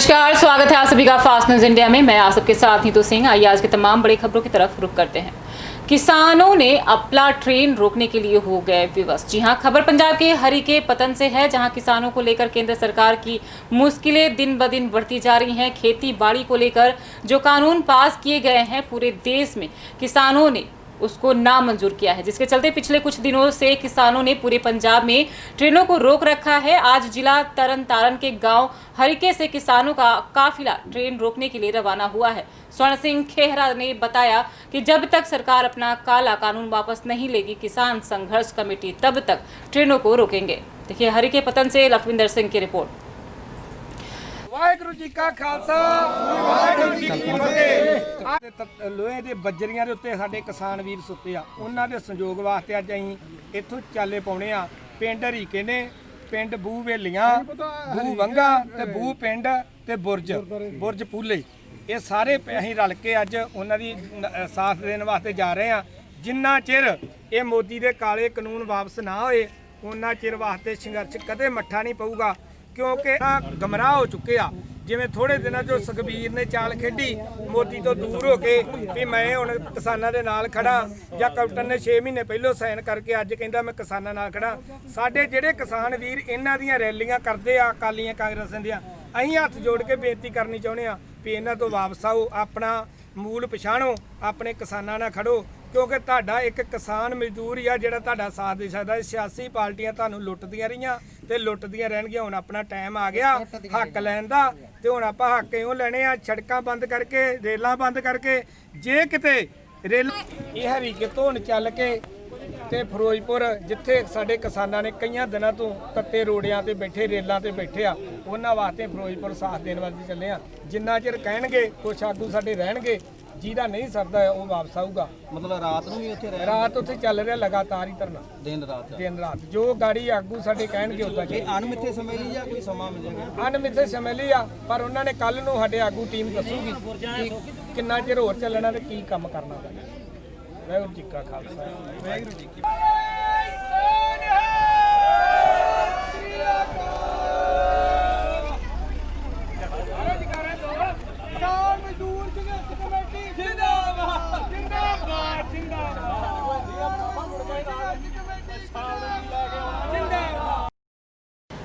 नमस्कार, स्वागत है आप सभी का फास्ट न्यूज इंडिया में। मैं आप सबके साथ नीतू सिंह। आइए आज की तमाम बड़ी खबरों की तरफ रुख करते हैं। किसानों ने अपना ट्रेन रोकने के लिए हो गए विवश। जी हां, खबर पंजाब के हरिके पतन से है, जहां किसानों को लेकर केंद्र सरकार की मुश्किलें दिन ब दिन बढ़ती जा रही हैं। खेती बाड़ी को लेकर जो कानून पास किए गए हैं पूरे देश में, किसानों ने उसको नामंजूर किया है, जिसके चलते पिछले कुछ दिनों से किसानों ने पूरे पंजाब में ट्रेनों को रोक रखा है। आज जिला तरन तारण के गांव हरिके से किसानों का काफिला ट्रेन रोकने के लिए रवाना हुआ है। स्वर्ण सिंह खेहरा ने बताया कि जब तक सरकार अपना काला कानून वापस नहीं लेगी, किसान संघर्ष कमेटी तब तक ट्रेनों को रोकेंगे। देखिए हरिके पतन से लखविंदर सिंह की रिपोर्ट। वाहिगुरू जी का खालसा वाहिगुरू जी की फतेह। लोहे ਦੇ ਬੱਜਰੀਆਂ ਦੇ ਉੱਤੇ ਸਾਡੇ ਕਿਸਾਨ ਵੀਰ ਸੁੱਤੇ ਆ, ਉਹਨਾਂ ਦੇ ਸੰਯੋਗ ਵਾਸਤੇ ਅੱਜ ਅਸੀਂ ਇੱਥੋਂ ਚਾਲੇ ਪਾਉਣੇ ਆ। ਪਿੰਡ ਹਰੀਕੇ ਨੇ, ਪਿੰਡ ਬੂ ਵੇਲੀਆਂ, ਬੂ ਵੰਗਾ ਤੇ ਬੂ ਪਿੰਡ ਤੇ ਬੁਰਜ ਪੂਲੇ, ਇਹ ਸਾਰੇ ਅਸੀਂ ਰਲ ਕੇ ਅੱਜ ਉਹਨਾਂ ਦੀ ਸਾਥ ਦੇਣ ਵਾਸਤੇ ਜਾ ਰਹੇ ਆ। ਜਿੰਨਾ ਚਿਰ ਇਹ ਮੋਦੀ ਦੇ ਕਾਲੇ ਕਾਨੂੰਨ ਵਾਪਸ ਨਾ ਹੋਏ, ਉਹਨਾਂ ਚਿਰ ਵਾਸਤੇ ਸੰਘਰਸ਼ ਕਦੇ ਮੱਠਾ ਨਹੀਂ ਪਊਗਾ, क्योंकि गमराह हो चुके आ। जिवें थोड़े दिनों जो सुखबीर ने चाल खेडी मोदी तो दूर हो के भी मैं हुण किसानां दे नाल खड़ा, या कैप्टन ने 6 महीने पहलों साइन करके अज कहंदा मैं किसानां नाल खड़ा। साडे जिहड़े किसान वीर इन्हां दीयां रैलियां करदे आ, अकालियां कांग्रेसां दीयां, असीं हत्थ जोड़ के बेनती करनी चाहुंदे आ भी इन्हां तो वापस आओ, अपना मूल पछाणो, अपने किसानां नाल खड़ो, क्योंकि तुहाडा एक किसान मजदूर ही आ जिहड़ा तुहाडा साथ दे सकदा। सियासी पार्टियां तुहानूं लुੱਟਦੀਆਂ रहीਆਂ ते लुੱਟਦੀਆਂ रहणगीਆਂ। हुण अपना टाइम आ गया हक लैण दा, ते हुण आपां हक इउं लैणे आ, सड़कां बंद करके, रेलां बंद करके। जे किते रेल ਇਹ ਹਰੀਕੇ ਤੋਂ ਚੱਲ ਕੇ ਤੇ ਫਿਰੋਜ਼ਪੁਰ, ਜਿੱਥੇ ਸਾਡੇ ਕਿਸਾਨਾਂ ਨੇ ਕਈਆਂ ਦਿਨਾਂ ਤੋਂ ਤੱਤੇ ਰੋੜਿਆਂ ਤੇ ਬੈਠੇ, ਰੇਲਾਂ ਤੇ ਬੈਠੇ ਆ, ਉਹਨਾਂ ਵਾਸਤੇ ਫਿਰੋਜ਼ਪੁਰ ਸਾਥ ਦੇਣ ਵਾਸਤੇ ਚੱਲੇ ਆ। ਜਿੰਨਾ ਚਿਰ ਕਹਿਣਗੇ ਕੁਛ ਆਗੂ ਸਾਡੇ ਰਹਿਣਗੇ, ਜਿਹਦਾ ਨਹੀਂ ਸਰਦਾ ਉਹ ਵਾਪਸ ਆਊਗਾ। मतलब रात ਨੂੰ ਵੀ ਉੱਥੇ ਰਹਿ ਰਾਤ ਉੱਥੇ ਚੱਲ ਰਿਹਾ ਲਗਾਤਾਰ ਹੀ ਧਰਨਾ, ਦਿਨ ਰਾਤ ਜੋ ਗਾੜੀ ਆਗੂ ਸਾਡੇ ਕਹਿਣਗੇ ਉਦਾਂ ਇਹ ਅਣਮਿੱਥੇ ਸਮੇਂ ਲਈ ਜਾਂ ਕੋਈ ਸਮਾਂ ਮਿਲੇਗਾ? ਅਣਮਿੱਥੇ ਸਮੇਂ ਲਈ ਆ, ਪਰ ਉਹਨਾਂ ਨੇ ਕੱਲ ਨੂੰ ਸਾਡੇ ਆਗੂ ਟੀਮ ਦੱਸੂਗੀ ਕਿ ਕਿੰਨਾ ਚਿਰ ਹੋਰ ਚੱਲਣਾ ਤੇ ਕੀ ਕੰਮ ਕਰਨਾ ਪੈਣਾ। ਵਾਹਿਗੁਰੂ ਜੀ ਕਾ ਖਾਲਸਾ ਵਾਹਿਗੁਰੂ ਜੀ ਕੀ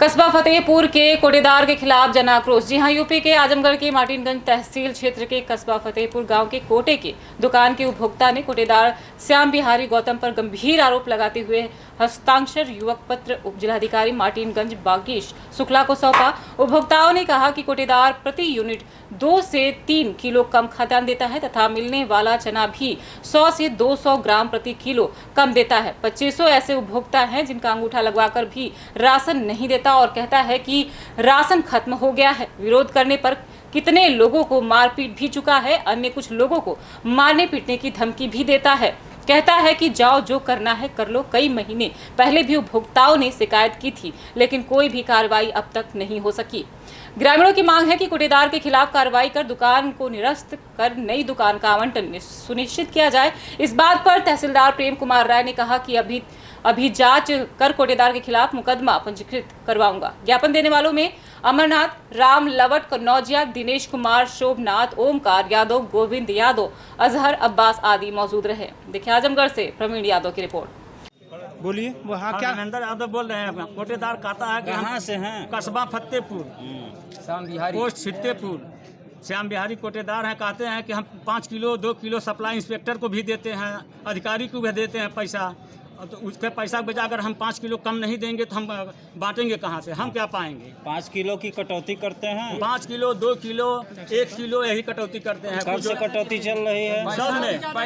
कस्बा फतेहपुर के कोटेदार के खिलाफ जन आक्रोश। जी हां, यूपी के आजमगढ़ के मार्टिनगंज तहसील क्षेत्र के कस्बा फतेहपुर गांव के कोटे के दुकान के उपभोक्ता ने कोटेदार श्याम बिहारी गौतम पर गंभीर आरोप लगाते हुए हस्ताक्षर युवक पत्र उप जिलाधिकारी मार्टिनगंज बागेश शुक्ला को सौंपा। उपभोक्ताओं ने कहा कि कोटेदार प्रति यूनिट 2 से 3 किलो कम खाद्यान्न देता है तथा मिलने वाला चना भी 100 से 200 ग्राम प्रति किलो कम देता है। 2500 ऐसे उपभोक्ता हैं जिनका अंगूठा लगवाकर भी राशन नहीं देता और कहता है कि राशन खत्म हो गया है। विरोध करने पर कितने लोगों को मारपीट भी चुका है, अन्य कुछ लोगों को मारने पीटने की धमकी भी देता है। कहता है कि जाओ, जो करना है कर लो। कई महीने पहले भी उपभोक्ताओं ने शिकायत की थी, लेकिन कोई भी कार्रवाई अब तक नहीं हो सकी। ग्रामीणों की मांग है कि कोटेदार के खिलाफ कार्रवाई कर दुकान को निरस्त कर नई दुकान का आवंटन सुनिश्चित किया जाए। इस बात पर तहसीलदार प्रेम कुमार राय ने कहा कि अभी जांच कर कोटेदार के खिलाफ मुकदमा पंजीकृत करवाऊंगा। ज्ञापन देने वालों में अमरनाथ, राम, लवट, कन्नौजिया, दिनेश कुमार, शोभनाथ, ओमकार यादव, गोविंद यादव, अजहर अब्बास आदि मौजूद रहे। देखिए आजमगढ़ से प्रवीण यादव की रिपोर्ट। बोलिए वो। हाँ, क्या नरेंद्र यादव बोल रहे हैं। कोटेदार कहता है कि कहाँ से हैं? कस्बा फतेहपुर, पोस्ट छितेपुर। श्याम बिहारी कोटेदार हैं, कहते हैं कि हम 5 किलो 2 किलो सप्लाई इंस्पेक्टर को भी देते हैं, अधिकारी को भी देते हैं पैसा, तो उसके पैसा के बजाय अगर हम 5 किलो कम नहीं देंगे तो हम बांटेंगे कहाँ से, हम क्या पाएंगे? 5 किलो की कटौती करते हैं। 5 किलो 2 किलो 1 किलो यही कटौती करते हैं। कब से कटौती चल रही है?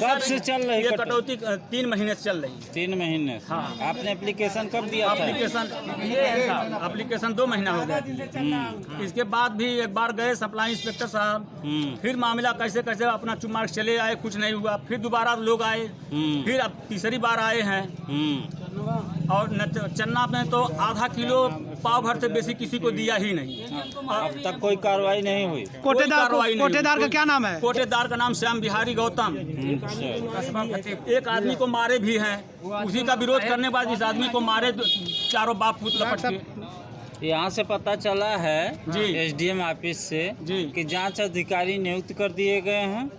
कब से चल रही है कटौती? 3 महीने से चल रही है। 3 महीने से। हाँ। आपने एप्लीकेशन कब दिया था? एप्लीकेशन 2 महीना हो गया। इसके बाद भी एक बार गए सप्लाई इंस्पेक्टर साहब, फिर मामला कैसे कैसे अपना चुमार चले आए, कुछ नहीं हुआ। फिर दोबारा लोग आए, फिर अब तीसरी बार आए हैं। और चन्ना में तो आधा किलो पाव भर से बेसी किसी को दिया ही नहीं। अब तक कोई कार्रवाई नहीं हुई। कोटेदार का क्या नाम है? कोटेदार का नाम श्याम बिहारी गौतम। एक आदमी को मारे भी हैं, उसी का विरोध करने के बाद इस आदमी को मारे, चारों बाप पुत्र लपट के। यहाँ से पता चला है जी। एसडीएम ऑफिस से जी। कि जांच अधिकारी नियुक्त कर दिए गए हैं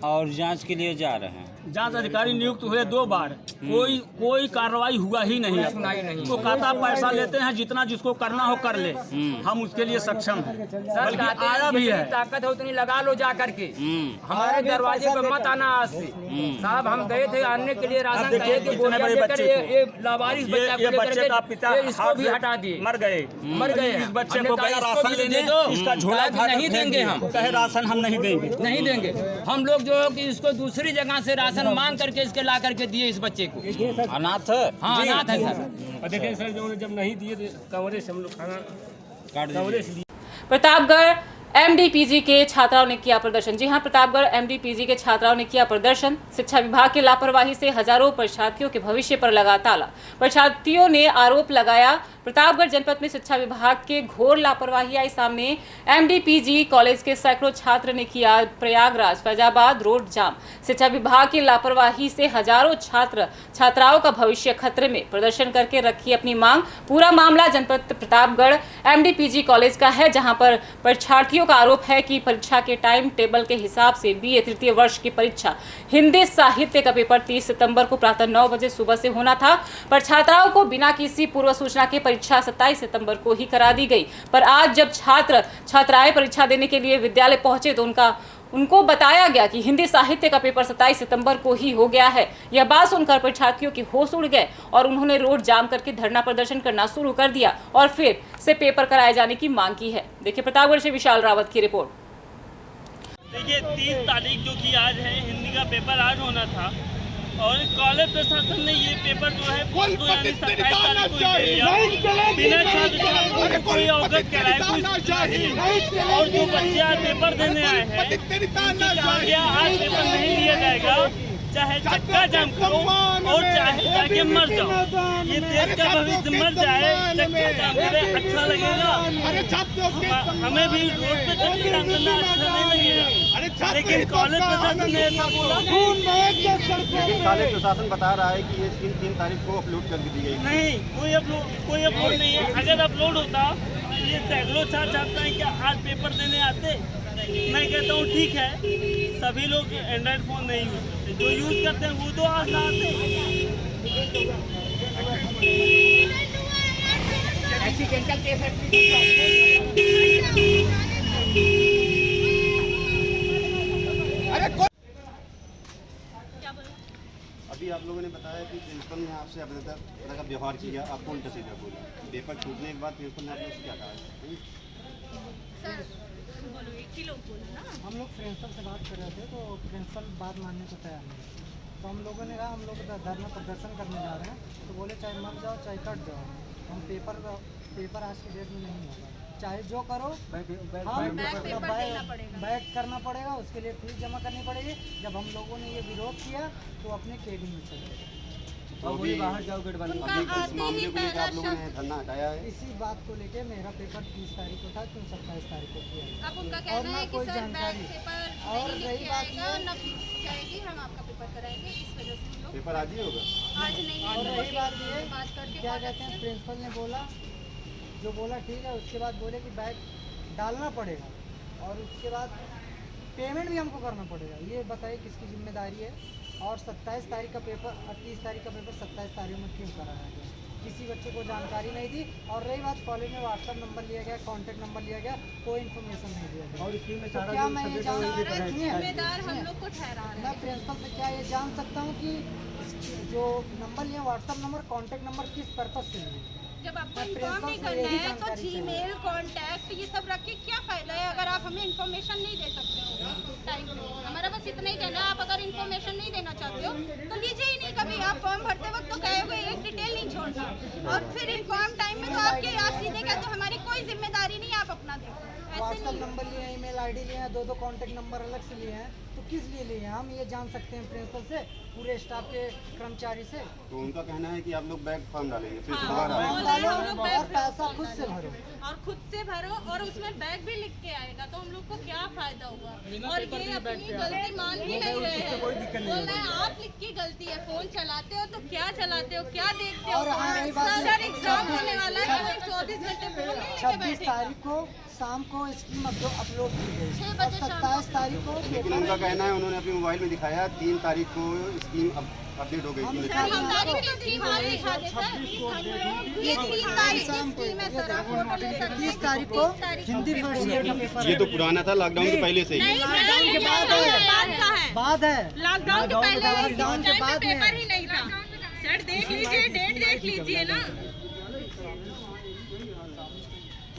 और जांच के लिए जा रहे हैं। जांच अधिकारी नियुक्त हुए 2 बार, कोई कार्रवाई हुआ ही नहीं। वो कहता पैसा लेते हैं, जितना जिसको करना हो कर ले, हम उसके लिए सक्षम हैं। बल्कि आया भी है। ताकत है उतनी लगा लो जा करके, हमारे दरवाजे पे मत आना आज से। साहब हम गए थे आने के लिए राशन, देखिए, कहे कि कितने बोरिया बड़े देकर बच्चे ये लावारिस बच्चा ये को लेकर बच्चे के का पिता इसको हाथ भी से हटा दिए, मर गए। मर गए हैं। इस बच्चे हमने को कहा गया इसको राशन भी लेने, दे दो। इसका झोला कहा उठा कि के नहीं फेंक देंगे दिए। हम, कहे राशन हम नहीं देंगे। नहीं देंगे। हम लोग जो कि इसको दूसरी जगह से राशन मांग करके इसके ला करके दिए इस बच्चे को। अनाथ है। हाँ अनाथ है सर। देखिए सर, जो जब नहीं दिए कमरे से हम लोग खाना कमरे से लिए। प्रतापगढ़ एमडीपीजी के छात्राओं ने किया प्रदर्शन। जी हां, प्रतापगढ़ एमडीपीजी के छात्राओं ने किया प्रदर्शन। शिक्षा विभाग की लापरवाही से हजारों परीक्षार्थियों के भविष्य पर लगा ताला। परीक्षार्थियों ने आरोप लगाया प्रतापगढ़ जनपद में शिक्षा विभाग के घोर लापरवाही आई सामने। एमडीपीजी कॉलेज के सैकड़ों छात्र ने किया प्रयागराज फैजाबाद रोड जाम। शिक्षा विभाग की लापरवाही से हजारों छात्राओं का भविष्य खतरे में। प्रदर्शन करके रखी अपनी मांग। पूरा मामला जनपद प्रतापगढ़ एमडीपीजी कॉलेज का है, जहां पर परीक्षार्थियों का आरोप है कि परीक्षा के टाइम टेबल के हिसाब से बीए तृतीय वर्ष की परीक्षा हिंदी साहित्य का पेपर 30 सितंबर को प्रातः 9 बजे सुबह से होना था, पर छात्राओं को बिना किसी पूर्व सूचना के परीक्षा 27 सितंबर को ही करा दी गई। पर आज जब छात्राएं परीक्षा देने के लिए विद्यालय पहुंचे तो उनको बताया गया कि हिंदी साहित्य का पेपर 27 सितंबर को ही हो गया है। यह बात सुनकर परीक्षार्थियों के होश उड़ गए और उन्होंने रोड जाम करके धरना प्रदर्शन करना शुरू कर दिया और फिर से पेपर कराए जाने की मांग की है। देखिए प्रतापगढ़ से विशाल रावत की रिपोर्ट। देखिए 30 तारीख जो कि आज है, हिंदी का पेपर आज होना था और कॉलेज प्रशासन ने ये पेपर जो है परसों यानी 27 तारीख को दे दिया बिना छात्र कोई अवगत कराए, कोई सूचना दिए। और जो बच्चे आज पेपर देने आए हैं उनसे कहा गया आज पेपर नहीं लिया जाएगा, चाहे चक्का जाम करो और चाहे जाके मर जाओ। ये देश का भविष्य मर जाए, चक्का जाम करे अच्छा लगेगा, हमें भी रोड पे चक्का जाम करना अच्छा नहीं लगेगा। लेकिन कॉलेज प्रशासन ने ऐसा बोला। कॉलेज प्रशासन बता रहा है कि ये 3 तारीख को अपलोड कर दी गई। नहीं, कोई अपलोड नहीं है। अगर अपलोड होता ये सैकड़ों छात्र क्या आज पेपर देने आते? मैं कहता हूँ ठीक है, सभी लोग एंड्रॉइड फ़ोन नहीं यूज करते, जो यूज करते हैं वो तो आज ना आते। अभी आप लोगों ने बताया कि प्रिंसिपल ने आपसे अपने तरह का व्यवहार किया, आपको उल्टा सीधा बोला। पेपर छूटने के बाद प्रिंसिपल ने आप लोग से क्या कहा? हम लोग प्रिंसिपल से बात कर रहे थे तो प्रिंसिपल बात मानने को तैयार नहीं। तो हम लोगों ने कहा हम लोग धरना प्रदर्शन करने जा रहे हैं, तो बोले चाहे मर जाओ चाहे कट जाओ, हम पेपर आज की डेट में नहीं होगा, चाहे जो करो हम बैक करना पड़ेगा, उसके लिए फीस जमा करनी पड़ेगी। जब हम लोगों ने ये विरोध किया तो अपने केबिन में चले गए। बाहर जाओ गेट बंद। इस मामले को लेकर आप लोगों ने धरना हटाया है। इसी बात को लेके मेरा पेपर 30 तारीख को था, क्यों 27 तारीख को किया अब उनका और कहना ना है कि कोई सर जानकारी। पेपर और नहीं रही लिखे बात आएगा, ये न फीस जाएगी, हम आपका पेपर कराएंगे। इस वजह से हम लोग पेपर आज ही होगा। आज नहीं और है। रही बात ये बात करके क्या बहुत कहते हैं, अच्छे- प्रिंसिपल ने बोला जो बोला ठीक है, उसके बाद बोले कि बैग डालना पड़ेगा और उसके बाद पेमेंट भी हमको करना पड़ेगा। ये बताइए किसकी जिम्मेदारी है? और 27 तारीख का पेपर 30 तारीख का पेपर 27 तारीख में क्यों कराया गया? किसी बच्चे को जानकारी नहीं थी। और रही बात कॉलेज में व्हाट्सएप नंबर लिया गया, कॉन्टैक्ट नंबर लिया गया, कोई इन्फॉर्मेशन नहीं दिया गया। और इसमें तो क्या मैं ये जान जिम्मेदार हम लोग को ठहरा रहे मैं हैं। प्रिंसिपल से क्या ये जान सकता हूँ कि जो नंबर लिया व्हाट्सएप नंबर कॉन्टैक्ट नंबर किस पर्पज से लिए? जब आपको मैं इन्फॉर्म नहीं प्रिंसिपल से करना यही है तो जानकारी चाहिए। जीमेल, कॉन्टैक्ट ये सब रख के क्या फ़ायदा है अगर आप हमें इन्फॉर्मेशन नहीं दे सकते हो टाइम पे? हमारा बस इतना ही कहना है, आप अगर इन्फॉर्मेशन नहीं देना चाहते हो तो लीजिए ही नहीं। कभी आप फॉर्म भरते वक्त तो कहे हुए एक डिटेल नहीं छोड़ना और फिर इन्फॉर्म टाइम में तो आप सीधे कहते हो हमारी कोई जिम्मेदारी नहीं, आप अपना देखो। ऐसे व्हाट्सएप नहीं। नंबर लिए, ईमेल आईडी लिए हैं, 2-2 कॉन्टेक्ट नंबर अलग से लिए हैं, तो किस लिए लिए हैं? हम ये जान सकते हैं प्रिंसिपल से, पूरे स्टाफ के कर्मचारी से। तो उनका कहना है कि आप लोग बैग फॉर्म डालेंगे फिर हाँ, दोबारा बोल रहे हैं हम लोग बैग और पैसा खुद से भरो। और खुद से भरो और उसमें बैग भी लिख के आएगा, तो हम लोग को क्या फायदा होगा? और ये अपनी गलती मान भी नहीं रहे हैं, बोल रहे हैं आप लिख की गलती है। फोन चलाते हो तो क्या चलाते हो, क्या देखते हो? सर एग्जाम होने वाला है, 24 घंटे फोन नहीं लेके 26 बैठे। तारीख को शाम को स्कीम अपलोड की गई 6 और बजे शाम 27 तारीख को लेकिन उनका कहना है, उन्होंने अपने मोबाइल में दिखाया 3 तारीख को स्कीम अपडेट हो गई थी। सर हम तारीख की स्कीम और दिखा दे सर, ये 3 तारीख की स्कीम है सर, आप फोटो ले सकते हैं। 30 तारीख को हिंदी फर्स्ट ईयर का पेपर ये तो पुराना था, लॉकडाउन के पहले से ही। नहीं सर, ये लॉकडाउन का है, बाद है, लॉकडाउन के पहले लॉकडाउन के बाद में पेपर ही नहीं था। सर देख लीजिए, डेट देख लीजिए ना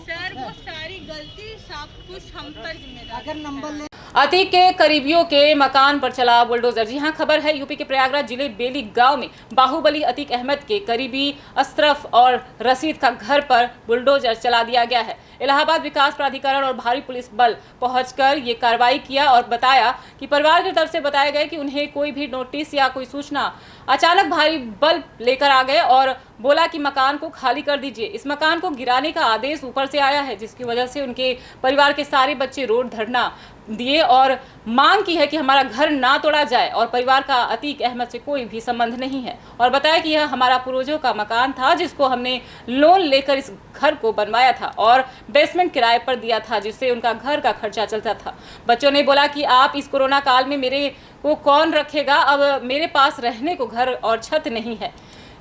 सर, वो सारी गलती सब कुछ हम पर जिम्मेदार। अगर नंबर ले अतीक के करीबियों के मकान पर चला बुलडोजर। जी हां, खबर है यूपी के प्रयागराज जिले बेली गांव में बाहुबली अतीक अहमद के करीबी अशरफ और रशीद का घर पर बुलडोजर चला दिया गया है। इलाहाबाद विकास प्राधिकरण और भारी पुलिस बल पहुंचकर ये कार्रवाई किया और बताया कि परिवार की तरफ से बताया गया कि उन्हें कोई भी नोटिस या कोई सूचना, अचानक भारी बल लेकर आ गए और बोला कि मकान को खाली कर दीजिए। इस मकान को गिराने का आदेश ऊपर से आया है, जिसकी वजह से उनके परिवार के सारे बच्चे रोड धरना दिए और मांग की है कि हमारा घर ना तोड़ा जाए। और परिवार का अतीक अहमद से कोई भी संबंध नहीं है और बताया कि यह हमारा पूर्वजों का मकान था, जिसको हमने लोन लेकर इस घर को बनवाया था और बेसमेंट किराए पर दिया था, जिससे उनका घर का खर्चा चलता था। बच्चों ने बोला कि आप इस कोरोना काल में मेरे को कौन रखेगा, अब मेरे पास रहने को घर और छत नहीं है।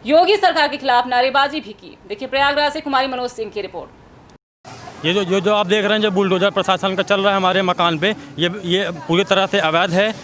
योगी सरकार के खिलाफ नारेबाजी भी की। देखिए प्रयागराज से कुमारी मनोज सिंह की रिपोर्ट। ये जो आप देख रहे हैं, जो बुलडोजर प्रशासन का चल रहा है हमारे मकान पे, ये पूरी तरह से अवैध है,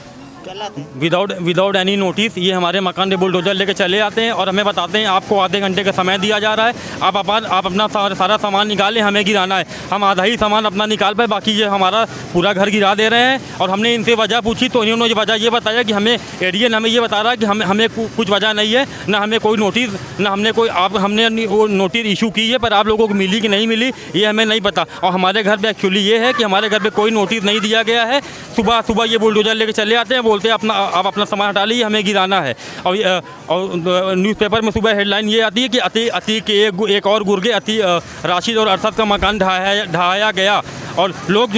विदाउट एनी नोटिस। ये हमारे मकान पे बुलडोजर लेके चले आते हैं और हमें बताते हैं आपको आधे घंटे का समय दिया जा रहा है, आप अपना सारा सामान निकालें, हमें गिराना है। हम आधा ही सामान अपना निकाल पाए, बाकी ये हमारा पूरा घर गिरा दे रहे हैं। और हमने इनसे वजह पूछी तो इन्होंने ये वजह ये बताया कि हमें एडीएन हमें ये बता रहा है कि हमें कुछ वजह नहीं है, ना हमें कोई नोटिस, ना हमने कोई हमने वो नोटिस इशू की है, पर आप लोगों को मिली कि नहीं मिली ये हमें नहीं पता। और हमारे घर पर एक्चुअली ये है कि हमारे घर पर कोई नोटिस नहीं दिया गया है। सुबह ये बुलडोजर लेके चले आते हैं, बोलते हैं आप अपना सामान हटा लीजिए, हमें गिराना है। और न्यूज़पेपर में सुबह हेडलाइन ये आती है कि अतीक के एक और गुर्गे राशिद और अरशद का मकान ढहाया गया। और लोग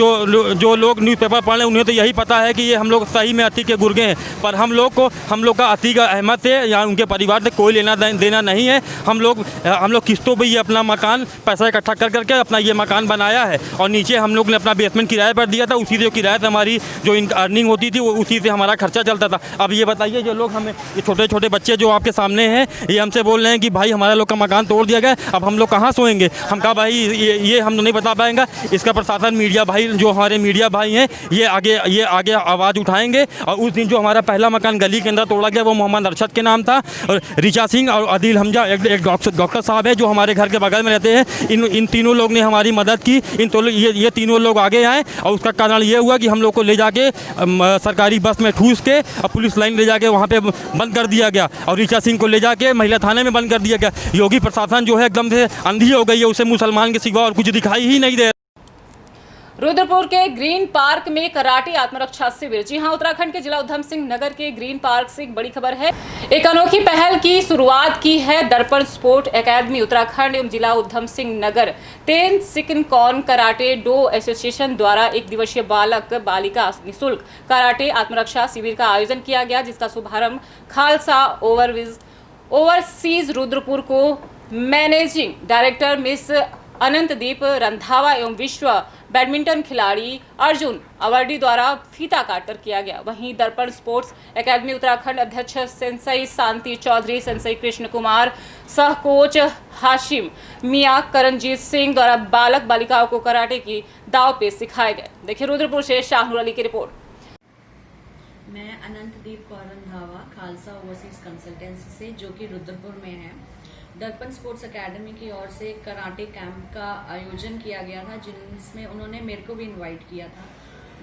जो लोग न्यूज़पेपर पढ़ रहे हैं उन्हें तो यही पता है कि ये हम लोग सही में अतीक के गुर्गे हैं, पर हम लोग का अतीक अहमद से या उनके परिवार से कोई लेना देना नहीं है। हम लोग किस्तों पर ये अपना मकान पैसा इकट्ठा करके अपना ये मकान बनाया है और नीचे हम लोग ने अपना बेसमेंट किराए पर दिया था। उसी से किराए से हमारी जो अर्निंग होती थी वो उसी से हमारा खर्चा चलता था। अब ये बताइए, जो लोग हमें ये छोटे छोटे बच्चे जो आपके सामने हैं, ये हमसे बोल रहे हैं कि भाई हमारा लोग का मकान तोड़ दिया गया, अब हम लोग कहाँ सोएंगे। हम कहा भाई ये हम नहीं बता पाएंगे, इसका प्रशासन मीडिया भाई, जो हमारे मीडिया भाई हैं, ये आगे आवाज़ उठाएंगे। और उस दिन जो हमारा पहला मकान गली के अंदर तोड़ा गया वो मोहम्मद अरशद के नाम था, और रिचा सिंह और आदिल हमजा एक डॉक्टर साहब है जो हमारे घर के बगल में रहते हैं। इन तीनों लोग ने हमारी मदद की। ये तीनों लोग आगे आए और उसका कारण ये हुआ कि हम लोग को ले जाके सरकारी बस में ठूस के और पुलिस लाइन ले जाके वहाँ पे बंद कर दिया गया और रिचा सिंह को ले जाके महिला थाने में बंद कर दिया गया। योगी प्रशासन जो है एकदम से अंधी हो गई है, उसे मुसलमान के सिवा और कुछ दिखाई ही नहीं दे। रुद्रपुर के ग्रीन पार्क में कराटे आत्मरक्षा शिविर। जी हां, उत्तराखंड के जिला उधम सिंह नगर के ग्रीन पार्क से एक बड़ी खबर है। एक अनोखी पहल की शुरुआत की है दर्पण स्पोर्ट एकेडमी उत्तराखंड एवं जिला उधम सिंह नगर तेन सिकन कॉन कराटे डो एसोसिएशन द्वारा एक दिवसीय बालक बालिका निःशुल्क कराटे आत्मरक्षा शिविर का आयोजन किया गया, जिसका शुभारंभ खालसा ओवरसीज रुद्रपुर को मैनेजिंग डायरेक्टर मिस अनंतदीप रंधावा एवं विश्व बैडमिंटन खिलाड़ी अर्जुन अवार्डी द्वारा फीता काटकर किया गया। वहीं दर्पण स्पोर्ट्स एकेडमी उत्तराखंड अध्यक्ष सेंसई शांति चौधरी, सेंसई कृष्ण कुमार, सह कोच हाशिम मियां, करणजीत सिंह द्वारा बालक बालिकाओं को कराटे की दाव पेच सिखाए गए। देखिए रुद्रपुर से शाहनुर अली की रिपोर्ट। मैं अनंतदीप कौर रंधावा खालसा ओवरसीज कंसल्टेंसी से, जो कि रुद्रपुर में है, दर्पण स्पोर्ट्स एकेडमी की ओर से कराटे कैंप का आयोजन किया गया था, जिसमें उन्होंने मेरे को भी इनवाइट किया था।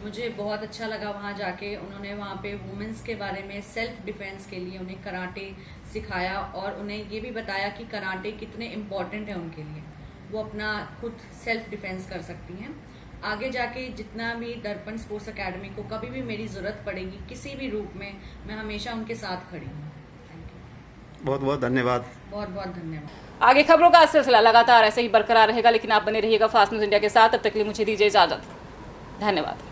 मुझे बहुत अच्छा लगा वहाँ जाके। उन्होंने वहाँ पे वुमेन्स के बारे में, सेल्फ डिफेंस के लिए उन्हें कराटे सिखाया और उन्हें ये भी बताया कि कराटे कितने इम्पोर्टेंट है उनके लिए, वो अपना खुद सेल्फ डिफेंस कर सकती हैं। आगे जाके जितना भी दर्पण स्पोर्ट्स अकेडमी को कभी भी मेरी जरूरत पड़ेगी किसी भी रूप में, मैं हमेशा उनके साथ खड़ी हूँ। बहुत बहुत धन्यवाद। बहुत बहुत धन्यवाद। आगे खबरों का सिलसिला लगातार ऐसे ही बरकरार रहेगा, लेकिन आप बने रहिएगा फास्ट न्यूज इंडिया के साथ। तब तक के लिए मुझे दीजिए इजाजत। धन्यवाद।